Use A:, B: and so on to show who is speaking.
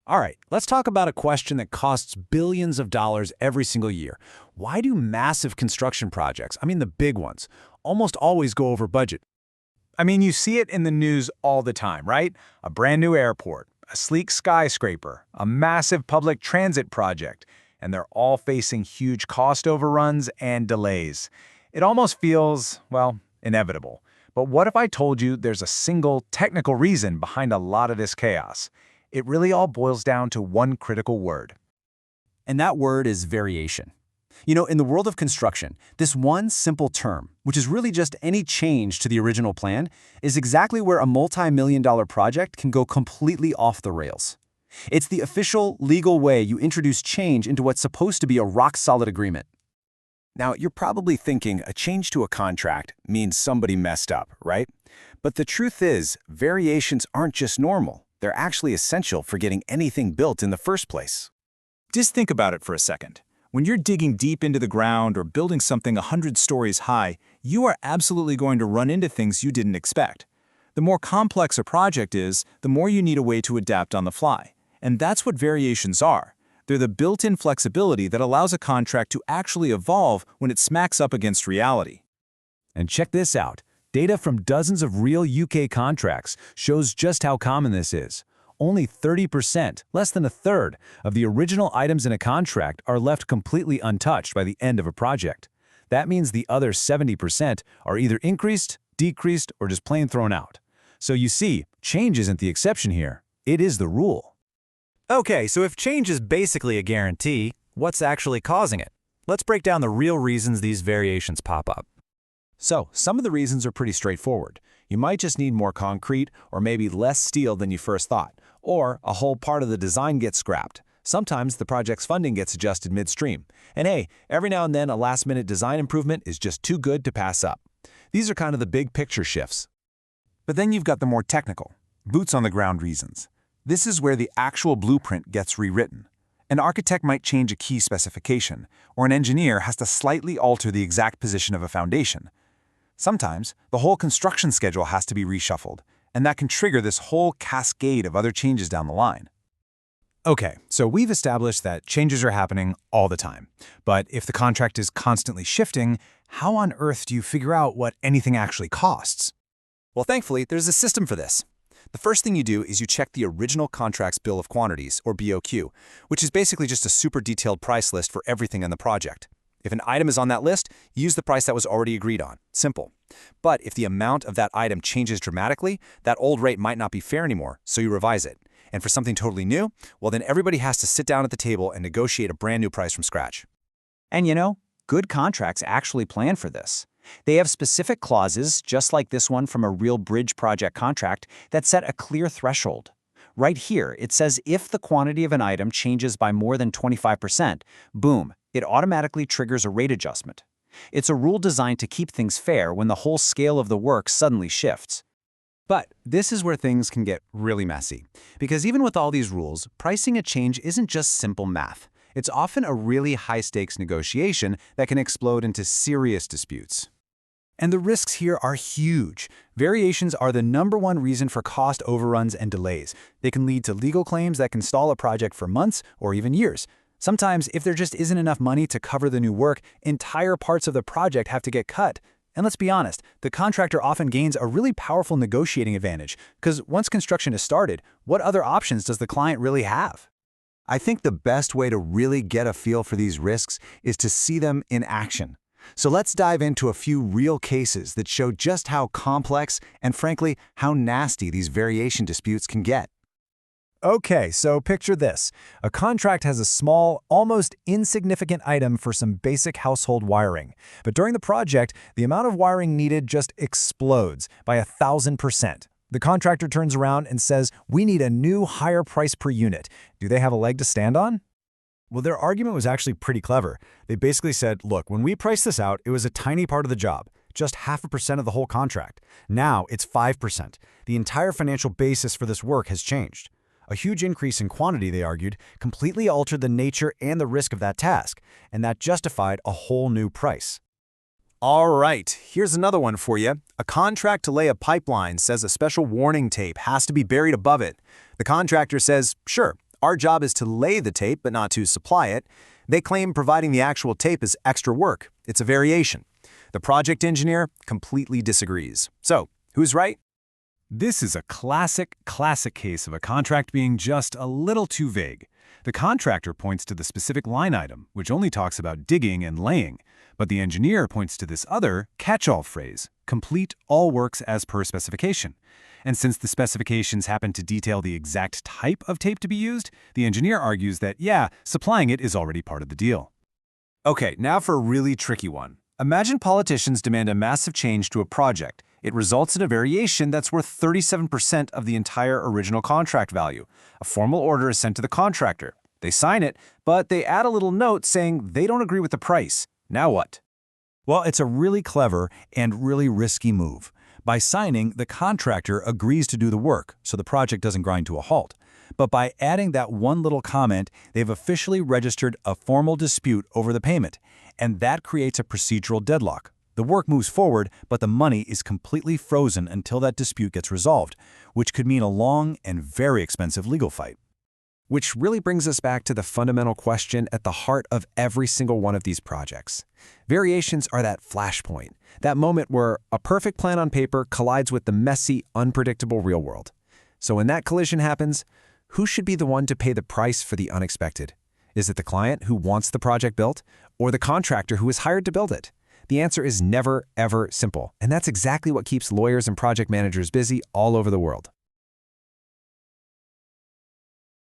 A: All right, let's talk about a question that costs billions of dollars every single year. Why do massive construction projects, I mean the big ones, almost always go over budget?
B: I mean, you see it in the news all the time, right? A brand new airport, a sleek skyscraper, a massive public transit project, and they're all facing huge cost overruns and delays. It almost feels, well, inevitable. But what if I told you there's a single technical reason behind a lot of this chaos? It really all boils down to one critical word.
A: And that word is variation. You know, in the world of construction, this one simple term, which is really just any change to the original plan, is exactly where a multi-million-dollar project can go completely off the rails. It's the official, legal way you introduce change into what's supposed to be a rock-solid agreement. Now, you're probably thinking a change to a contract means somebody messed up, right? But the truth is, variations aren't just normal. They're actually essential for getting anything built in the first place.
B: Just think about it for a second. When you're digging deep into the ground or building something 100 stories high, you are absolutely going to run into things you didn't expect. The more complex a project is, the more you need a way to adapt on the fly. And that's what variations are. They're the built-in flexibility that allows a contract to actually evolve when it smacks up against reality.
A: And check this out. Data from dozens of real UK contracts shows just how common this is. Only 30%, less than a third, of the original items in a contract are left completely untouched by the end of a project. That means the other 70% are either increased, decreased, or just plain thrown out. So you see, change isn't the exception here. It is the rule. Okay, so if change is basically a guarantee, what's actually causing it? Let's break down the real reasons these variations pop up. So, some of the reasons are pretty straightforward. You might just need more concrete, or maybe less steel than you first thought, or a whole part of the design gets scrapped. Sometimes the project's funding gets adjusted midstream. And hey, every now and then a last-minute design improvement is just too good to pass up. These are kind of the big picture shifts.
C: But then you've got the more technical, boots-on-the-ground reasons. This is where the actual blueprint gets rewritten. An architect might change a key specification, or an engineer has to slightly alter the exact position of a foundation. Sometimes, the whole construction schedule has to be reshuffled, and that can trigger this whole cascade of other changes down the line.
B: Okay, so we've established that changes are happening all the time. But if the contract is constantly shifting, how on earth do you figure out what anything actually costs?
A: Well, thankfully, there's a system for this. The first thing you do is you check the original contract's bill of quantities, or BOQ, which is basically just a super detailed price list for everything in the project. If an item is on that list, use the price that was already agreed on. Simple. But if the amount of that item changes dramatically, that old rate might not be fair anymore, so you revise it. And for something totally new, well then everybody has to sit down at the table and negotiate a brand new price from scratch.
D: And you know, good contracts actually plan for this. They have specific clauses, just like this one from a real bridge project contract, that set a clear threshold. Right here, it says if the quantity of an item changes by more than 25%, boom, it automatically triggers a rate adjustment. It's a rule designed to keep things fair when the whole scale of the work suddenly shifts.
A: But this is where things can get really messy. Because even with all these rules, pricing a change isn't just simple math. It's often a really high-stakes negotiation that can explode into serious disputes. And the risks here are huge. Variations are the #1 reason for cost overruns and delays. They can lead to legal claims that can stall a project for months or even years. Sometimes, if there just isn't enough money to cover the new work, entire parts of the project have to get cut. And let's be honest, the contractor often gains a really powerful negotiating advantage, because once construction is started, what other options does the client really have? I think the best way to really get a feel for these risks is to see them in action. So let's dive into a few real cases that show just how complex and, frankly, how nasty these variation disputes can get. Okay, so picture this. A contract has a small, almost insignificant item for some basic household wiring. But during the project, the amount of wiring needed just explodes by 1,000%. The contractor turns around and says, "We need a new higher price per unit." Do they have a leg to stand on? Well, their argument was actually pretty clever. They basically said, look, when we priced this out, it was a tiny part of the job, just 0.5% of the whole contract. Now it's 5%. The entire financial basis for this work has changed. A huge increase in quantity, they argued, completely altered the nature and the risk of that task, and that justified a whole new price. All right, here's another one for you. A contract to lay a pipeline says a special warning tape has to be buried above it. The contractor says, sure,
E: Our job is to lay the tape, but not to supply it. They claim providing the actual tape is extra work. It's a variation. The project engineer completely disagrees. So, who's right?
B: This is a classic case of a contract being just a little too vague. The contractor points to the specific line item, which only talks about digging and laying, but the engineer points to this other catch-all phrase, complete all works as per specification. And since the specifications happen to detail the exact type of tape to be used, the engineer argues that, yeah, supplying it is already part of the deal.
E: Okay, now for a really tricky one. Imagine politicians demand a massive change to a project. It results in a variation that's worth 37% of the entire original contract value. A formal order is sent to the contractor. They sign it, but they add a little note saying they don't agree with the price. Now what?
C: Well, it's a really clever and really risky move. By signing, the contractor agrees to do the work, so the project doesn't grind to a halt. But by adding that one little comment, they've officially registered a formal dispute over the payment, and that creates a procedural deadlock. The work moves forward, but the money is completely frozen until that dispute gets resolved, which could mean a long and very expensive legal fight.
A: Which really brings us back to the fundamental question at the heart of every single one of these projects. Variations are that flashpoint, that moment where a perfect plan on paper collides with the messy, unpredictable real world. So when that collision happens, who should be the one to pay the price for the unexpected? Is it the client who wants the project built, or the contractor who is hired to build it? The answer is never, ever simple, and that's exactly what keeps lawyers and project managers busy all over the world.